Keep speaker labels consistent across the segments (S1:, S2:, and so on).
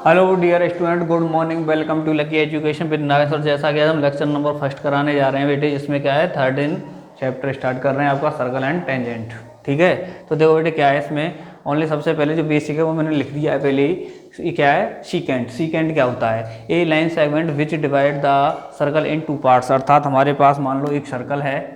S1: Hello dear student, good morning. Welcome to lucky education with Nagesh. और जैसा कि हम लेक्चर नंबर फर्स्ट कराने जा रहे हैं बेटे, इसमें क्या है 13 चैप्टर स्टार्ट कर रहे हैं आपका सर्कल एंड टेंजेंट। ठीक है, तो देखो बेटे क्या है इसमें ओनली सबसे पहले जो बेसिक है वो मैंने लिख दिया है पहले ही। ये क्या है सीकेंट। सीकेंट क्या होता है? A line segment which divide the circle in two parts. अर्थात हमारे पास मान लो एक सर्कल है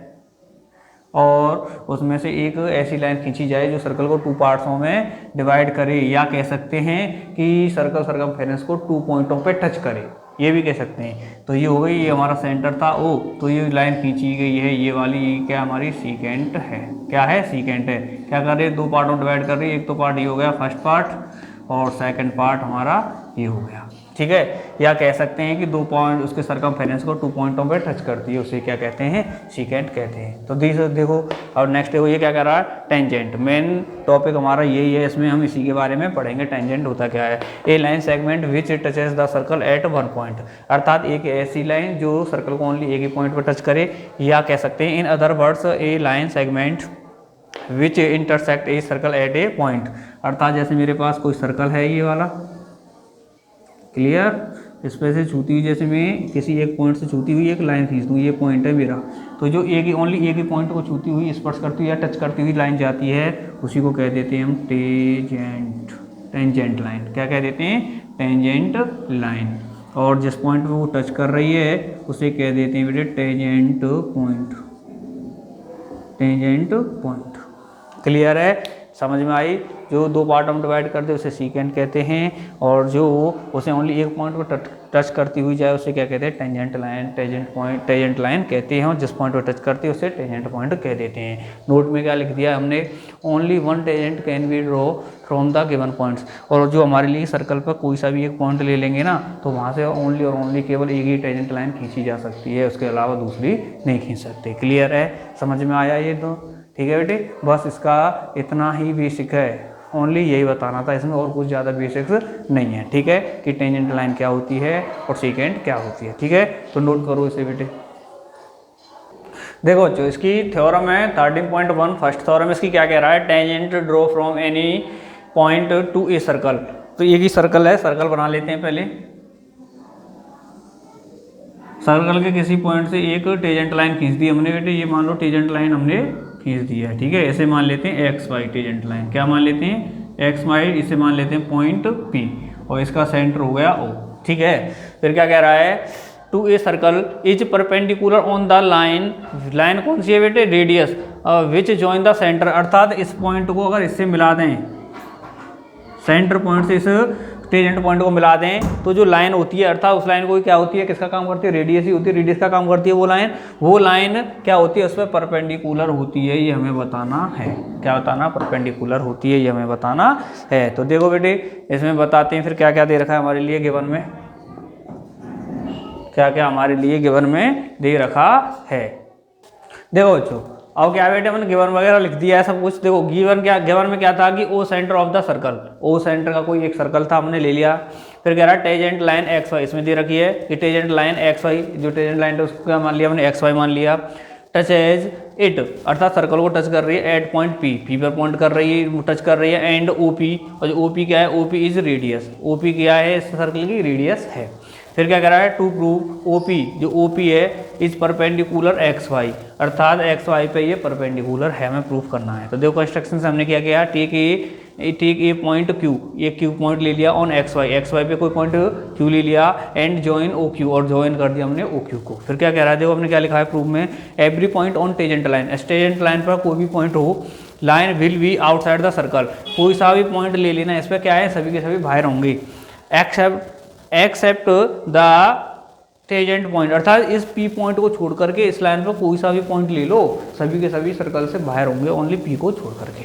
S1: और उसमें से एक ऐसी लाइन खींची जाए जो सर्कल को टू पार्ट्सों में डिवाइड करे, या कह सकते हैं कि सर्कल सरकमफेरेंस को 2 पॉइंटों पे टच करे, ये भी कह सकते हैं। तो ये हो गई, ये हमारा सेंटर था ओ, तो ये लाइन खींची गई है ये वाली, ये क्या हमारी सीकेंट है। क्या है? सीकेंट है। क्या कर रही है? 2 पार्टों में डिवाइड कर रही है। एक तो पार्ट ये हो गया फर्स्ट पार्ट और सेकंड पार्ट हमारा ये हो गया। ठीक है, या कह सकते हैं कि 2 पॉइंट उसके सरकमफेरेंस को 2 पॉइंटों पे टच करती है, उसे क्या कहते हैं? सीकेंट कहते हैं। तो देखो और नेक्स्ट देखो ये क्या कर रहा है? टेंजेंट। मेन टॉपिक हमारा यही है, इसमें हम इसी के बारे में पढ़ेंगे। टेंजेंट होता क्या है? A line segment which touches the circle at 1 point. अर्थात एक ऐसी लाइन जो सर्कल को ओनली एक ही पॉइंट पर टच करे, या कह सकते हैं in other words A line segment which intersect a circle eight A point. अर्थात जैसे मेरे पास कोई सर्कल है ये वाला, क्लियर, इस पे से छूती हुई, जैसे मैं किसी एक पॉइंट से छूती हुई एक लाइन खींच दूँ, ये पॉइंट है मेरा, तो जो ओनली एक ही पॉइंट को छूती हुई, स्पर्श करती हुई या टच करती हुई लाइन जाती है, उसी को कह देते हैं हम टेंजेंट लाइन। क्या कह देते हैं? Tangent line. और जिस पॉइंट पे वो टच कर रही है उसे कह देते हैं बेटे tangent point. Tangent point, clear है? समझ में आई? जो 2 पार्ट में डिवाइड करते हैं उसे सीकेंट कहते हैं, और जो उसे ओनली एक पॉइंट पर टच करती हुई जाए उसे क्या कहते हैं? Tangent line, tangent point, tangent line कहते हैं। और जिस पॉइंट पर टच करती है उसे टेंजेंट पॉइंट कह देते हैं। नोट में क्या लिख दिया हमने? Only 1 tangent can be draw from the given points. और जो हमारे लिए सर्कल पर कोई सा भी एक पॉइंट ले लेंगे ना, तो वहाँ से ओनली और ओनली केवल एक ही टेंजेंट लाइन खींची जा सकती है, उसके अलावा दूसरी नहीं खींच सकते। क्लियर है? समझ में आया ये तो? ठीक है बेटे, बस इसका इतना ही बेसिक है, ओनली यही बताना था, इसमें और कुछ ज़्यादा बेसिक्स नहीं है। ठीक है, कि टेंजेंट लाइन क्या होती है और सीकेंट क्या होती है। ठीक है, तो नोट करो इसे बेटे। देखो जो इसकी थ्योरम है 13.1 फर्स्ट थ्योरम, इसकी क्या कह रहा है? Tangent draw from any point to a circle. तो ये की सर्कल है, सर्कल बना लेते हैं पहले। सर्कल के किसी पॉइंट से एक टेंजेंट लाइन खींच दी हमने बेटे, ये मान लो टेंजेंट लाइन हमने खींच दी है। ठीक है, ऐसे मान लेते हैं एक्स वाई टेंजेंट लाइन। क्या मान लेते हैं? X Y. इसे मान लेते हैं पॉइंट पी, और इसका सेंटर हो गया ओ। ठीक है, फिर क्या कह रहा है? To a circle is perpendicular on the line. Line कौन सी है बेटे? Radius which join the centre. अर्थात इस पॉइंट को अगर इससे मिला दें, सेंटर पॉइंट से इस टेंजेंट पॉइंट को मिला दें, तो जो लाइन होती है, अर्थात उस लाइन को क्या होती है, किसका काम करती है? रेडियस ही होती है। रेडियस का काम करती है वो लाइन क्या होती है? उस पर परपेंडिकुलर होती है, ये हमें बताना है। क्या बताना? परपेंडिकुलर होती है, ये हमें बताना है। तो देखो बेटे इसमें बताते हैं फिर क्या क्या दे रखा है हमारे लिए गिवन में, क्या क्या हमारे लिए गिवन में दे रखा है। देखो बच्चों, अब क्या बेटे हमने गिवन वगैरह लिख दिया है सब कुछ। देखो गिवन में क्या था कि O centre of the circle, O centre का कोई एक सर्कल था, हमने ले लिया। फिर कह रहा है टेंजेंट लाइन एक्स वाई, इसमें दे रखी है कि टेंजेंट लाइन एक्स वाई, जो टेंजेंट लाइन है उसको क्या मान लिया हमने? एक्स वाई मान लिया। टच एज इट, अर्थात सर्कल को टच कर रही है एट पॉइंट पी, पी पर पॉइंट कर रही है, टच कर रही है। एंड ओ पी, और जो ओ पी क्या है? O P is radius. O P क्या है? इस सर्कल की रेडियस है। फिर क्या कह रहा है? टू प्रूव ओ पी, जो ओ पी है इज परपेंडिकुलर एक्स वाई, अर्थात एक्स वाई पे ये परपेंडिकुलर है, हमें प्रूफ करना है। तो देखो कंस्ट्रक्शन से हमने क्या किया? टेक ए पॉइंट क्यू, ये क्यू पॉइंट ले लिया on X Y, X Y पे कोई पॉइंट क्यू ले लिया, एंड जॉइन ओ क्यू, और जॉइन कर दिया हमने ओ क्यू को। फिर क्या कह रहा है? देखो हमने क्या लिखा है प्रूफ में? Every point on tangent line, tangent line पर कोई भी पॉइंट हो, line will be outside the circle, कोई सा भी पॉइंट ले लेना, इस पर क्या है? सभी के सभी बाहर होंगे, एक्सेप्ट द टेंजेंट पॉइंट, अर्थात इस पी पॉइंट को छोड़ करके इस लाइन पर कोई सा भी पॉइंट ले लो, सभी के सभी सर्कल से बाहर होंगे, ओनली पी को छोड़ करके।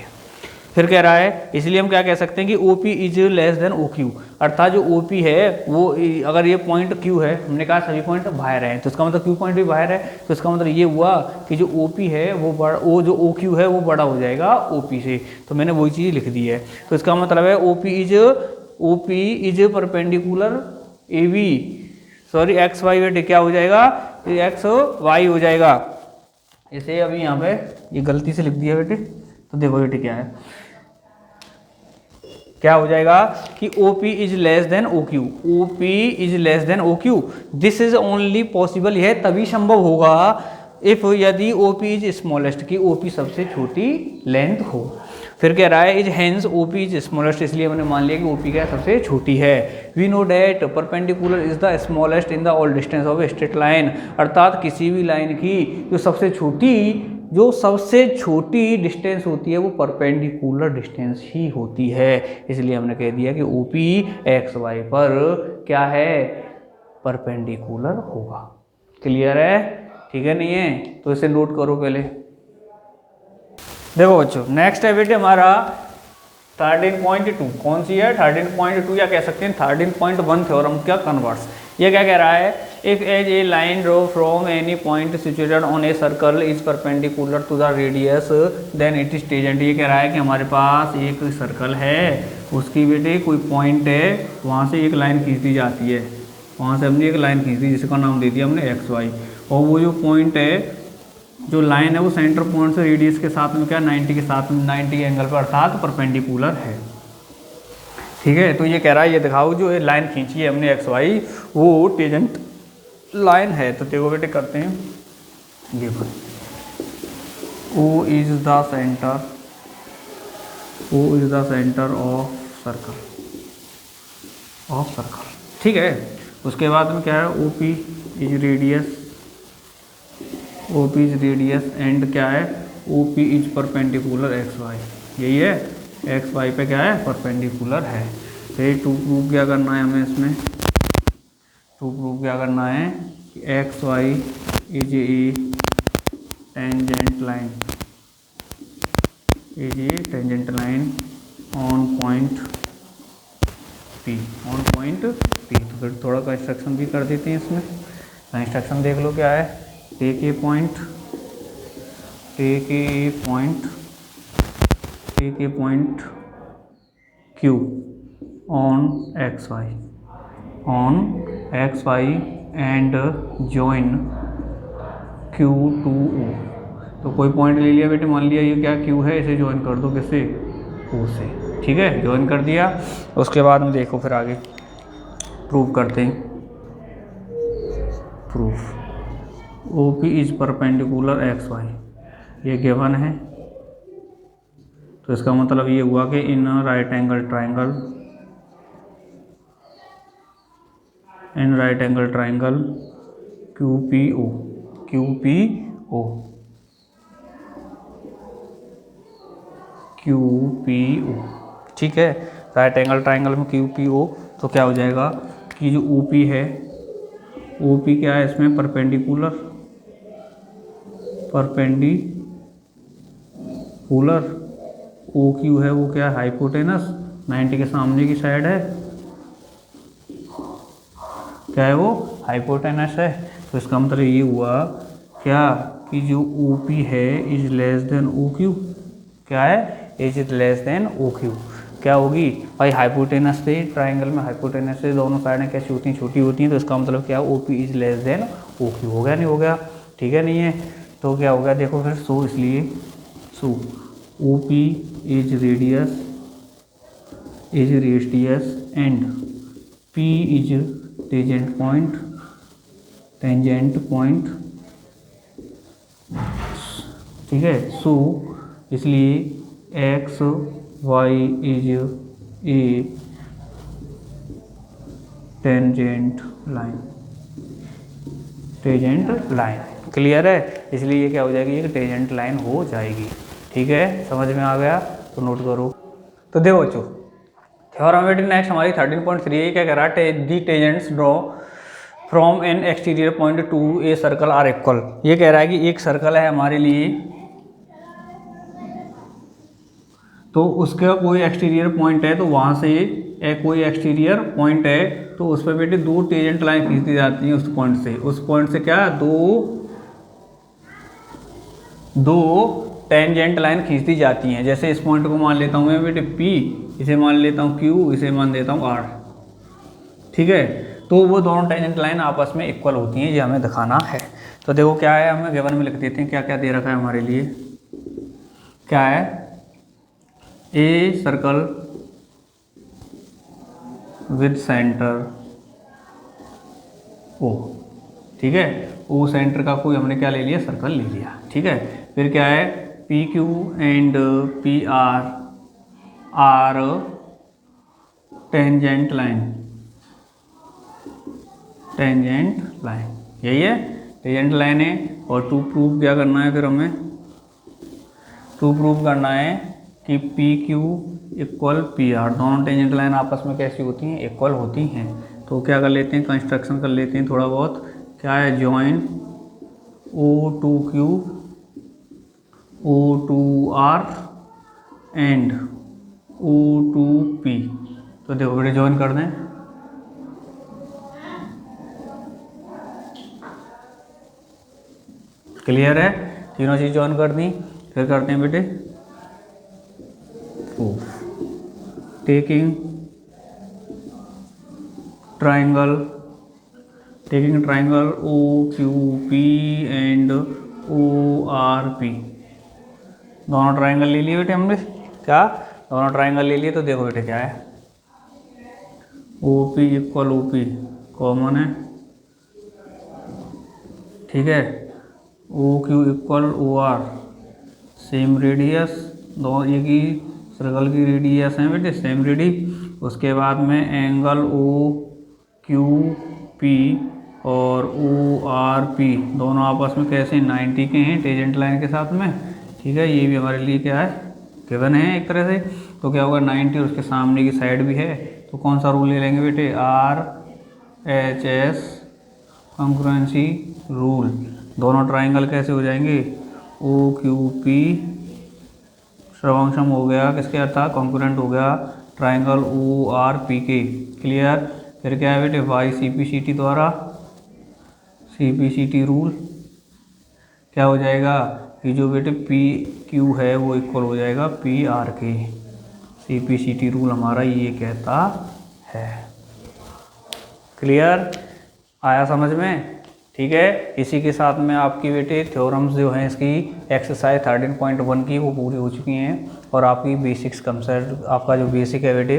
S1: फिर कह रहा है, इसलिए हम क्या कह सकते हैं कि O P is less than O Q, अर्थात जो ओ पी है वो, अगर ये पॉइंट क्यू है, हमने कहा सभी पॉइंट बाहर हैं, तो इसका मतलब क्यू पॉइंट भी बाहर है, तो इसका मतलब ये हुआ कि जो ओ पी है वो जो ओ क्यू है वो बड़ा हो जाएगा ओ पी से। तो मैंने वही चीज़ लिख दी है। तो इसका मतलब है O P is perpendicular A B, sorry X Y बेटे क्या हो जाएगा? एक्स वाई हो जाएगा। इसे अभी यहाँ पे ये गलती से लिख दिया बेटे, तो देखो बेटे क्या है, क्या हो जाएगा कि OP is less then OQ, OP is less then OQ। This is only possible, यह तभी संभव होगा इफ यदि OP इज स्मॉलेस्ट, की OP सबसे छोटी लेंथ हो। फिर कह रहा है is hence OP is smallest, इसलिए हमने मान लिया कि OP क्या सबसे छोटी है। We know that perpendicular is the smallest in the all distance of a straight line, अर्थात किसी भी लाइन की जो सबसे छोटी डिस्टेंस होती है वो परपेंडिकुलर डिस्टेंस ही होती है। इसलिए हमने कह दिया कि OP XY पर क्या है, परपेंडिकुलर होगा। क्लियर है, ठीक है नहीं है, तो इसे नोट करो पहले। देखो बच्चों नेक्स्ट है बेटे हमारा 13.2, कौन सी है 13.2 या कह सकते हैं 13.1 थ्योरम का कन्वर्स। ये क्या कह रहा है, if as a line draw from any point situated on a circle is perpendicular to the radius then it is tangent. ये कह रहा है कि हमारे पास एक सर्कल है, उसकी बेटे कोई पॉइंट है, वहाँ से एक लाइन खींच दी जाती है, वहाँ से हमने एक लाइन खींच दी जिसका नाम दे दिया हमने XY, और वो जो पॉइंट है, जो लाइन है वो सेंटर पॉइंट से रेडियस के साथ में क्या 90 के साथ में 90 एंगल पर अर्थात परपेंडिकुलर है। ठीक है, तो ये कह रहा है ये दिखाओ जो लाइन खींची है हमने XY वो टेंजेंट लाइन है। तो देखो बेटे करते हैं, देखो O is the centre of circle, ठीक है। उसके बाद में क्या है, OP इज रेडियस एंड क्या है, OP इज परपेंडिकुलर XY, यही है, XY पे क्या है, परपेंडिकुलर है। फिर टू प्रूव क्या करना है हमें इसमें, कि XY is a tangent line on point P। तो फिर थोड़ा कंस्ट्रक्शन भी कर देते हैं इसमें। कंस्ट्रक्शन देख लो क्या है, take a point Q on XY and join Q to O। तो कोई पॉइंट ले लिया बेटे, मान लिया ये क्या Q है, इसे ज्वाइन कर दो किससे, O से, ठीक है, ज्वाइन कर दिया। उसके बाद में देखो फिर आगे प्रूव करते हैं। Proof OP is perpendicular XY, ये गिवन है, तो इसका मतलब ये हुआ कि in right angle triangle QPO, ठीक है, राइट एंगल ट्राइंगल में QPO, तो क्या हो जाएगा कि जो OP है, OP क्या है इसमें, परपेंडिकुलर OQ है वो क्या है, हाइपोटेनस, 90 के सामने की साइड है, क्या है वो, हाइपोटेनस है। तो इसका मतलब ये हुआ क्या कि जो OP है इज लेस देन OQ, क्या है, इज लेस देन OQ, क्या होगी भाई, हाइपोटेनस से, ट्राइंगल में हाइपोटेनस से दोनों साइडें कैसी होती हैं, छोटी होती हैं, तो इसका मतलब क्या, OP is less then OQ, हो गया नहीं हो गया, ठीक है नहीं है, तो क्या हो गया देखो फिर, इसलिए OP is radius and P is tangent point, ठीक है। इसलिए XY is a tangent line, clear है। इसलिए ये क्या हो जाएगी, एक टेंजेंट लाइन हो जाएगी, ठीक है, समझ में आ गया, तो नोट करो। तो देखो बच्चों थ्योरम नेक्स्ट हमारी 13.3 क्या कह रहा है, the tangents drawn from an exterior point to a circle are equal. ये कह रहा है कि एक सर्कल है हमारे लिए, तो उसका कोई एक्सटीरियर पॉइंट है, तो वहाँ से कोई एक्सटीरियर पॉइंट है, तो उस पर बेटे दो टेंजेंट लाइन खींच दी जाती हैं उस पॉइंट से क्या, दो टेंजेंट लाइन खींच दी जाती हैं। जैसे इस पॉइंट को मान लेता हूँ मैं बेटे P, इसे मान लेता हूँ Q, इसे मान लेता हूँ R, ठीक है। तो वो दोनों टेंजेंट लाइन आपस में इक्वल होती हैं, ये हमें दिखाना है। तो देखो क्या है, हमें गिवन में लिख देते हैं क्या क्या दे रखा है हमारे लिए, क्या है, a circle with centre O, ठीक है। ओ सेंटर का कोई हमने क्या ले लिया, सर्कल ले लिया, ठीक है। फिर क्या है, P Q and P R are tangent line, tangent line, यही है टेंजेंट लाइन है। और टू प्रूव क्या करना है, फिर हमें टू प्रूव करना है कि P Q equal P R, दोनों टेंजेंट लाइन आपस में कैसी होती हैं, इक्वल होती हैं। तो क्या कर लेते हैं, कंस्ट्रक्शन कर लेते हैं थोड़ा बहुत। क्या है, join O to Q O to R and O to P. तो देखो बेटे जॉइन कर दें, क्लियर है, तीनों चीज़ जॉइन कर दी। फिर करते हैं बेटे proof, taking triangle O Q P and O R P, दोनों ट्राइंगल ले लिए बेटे हमने, क्या दोनों ट्राइंगल ले लिए। तो देखो बेटे क्या है, O P equal O P common है, ठीक है। O Q equal O R same radius, दोनों एक ही सर्कल की रेडियस है बेटे, सेम रेडी। उसके बाद में एंगल ओ क्यू पी और ओ आर पी दोनों आपस में कैसे 90 के हैं टेंजेंट लाइन के साथ में, ठीक है। ये भी हमारे लिए क्या है, गिवन है एक तरह से। तो क्या होगा 90 और उसके सामने की साइड भी है, तो कौन सा रूल ले लेंगे बेटे, R H S congruency rule. दोनों ट्राइंगल कैसे हो जाएंगे, ओ क्यू पी सर्वांशम हो गया किसके अर्थात कॉन्ग्रुएंट हो गया ट्राइंगल ओ आर पी के, क्लियर। फिर क्या है बेटे, by C P C T द्वारा C P C T rule क्या हो जाएगा कि जो बेटे पी क्यू है वो इक्वल हो जाएगा पी आर के, C P C T rule हमारा ये कहता है, क्लियर आया समझ में, ठीक है। इसी के साथ में आपकी बेटे थ्योरम्स जो हैं इसकी एक्सरसाइज 13.1 की वो पूरी हो चुकी हैं। और आपकी बेसिक्स कंसेप्ट, आपका जो बेसिक है बेटे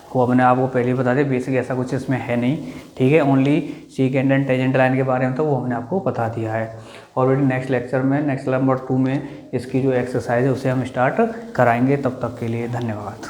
S1: वो मैंने आपको पहले ही बता दिया, बेसिक ऐसा कुछ इसमें है नहीं, ठीक है। ओनली सीकेंड एंड टेंजेंट लाइन के बारे में तो वो हमने आपको बता दिया है। और बेटे नेक्स्ट लेक्चर में, नेक्स्ट नंबर 2 में इसकी जो एक्सरसाइज है उसे हम स्टार्ट कराएंगे। तब तक के लिए धन्यवाद।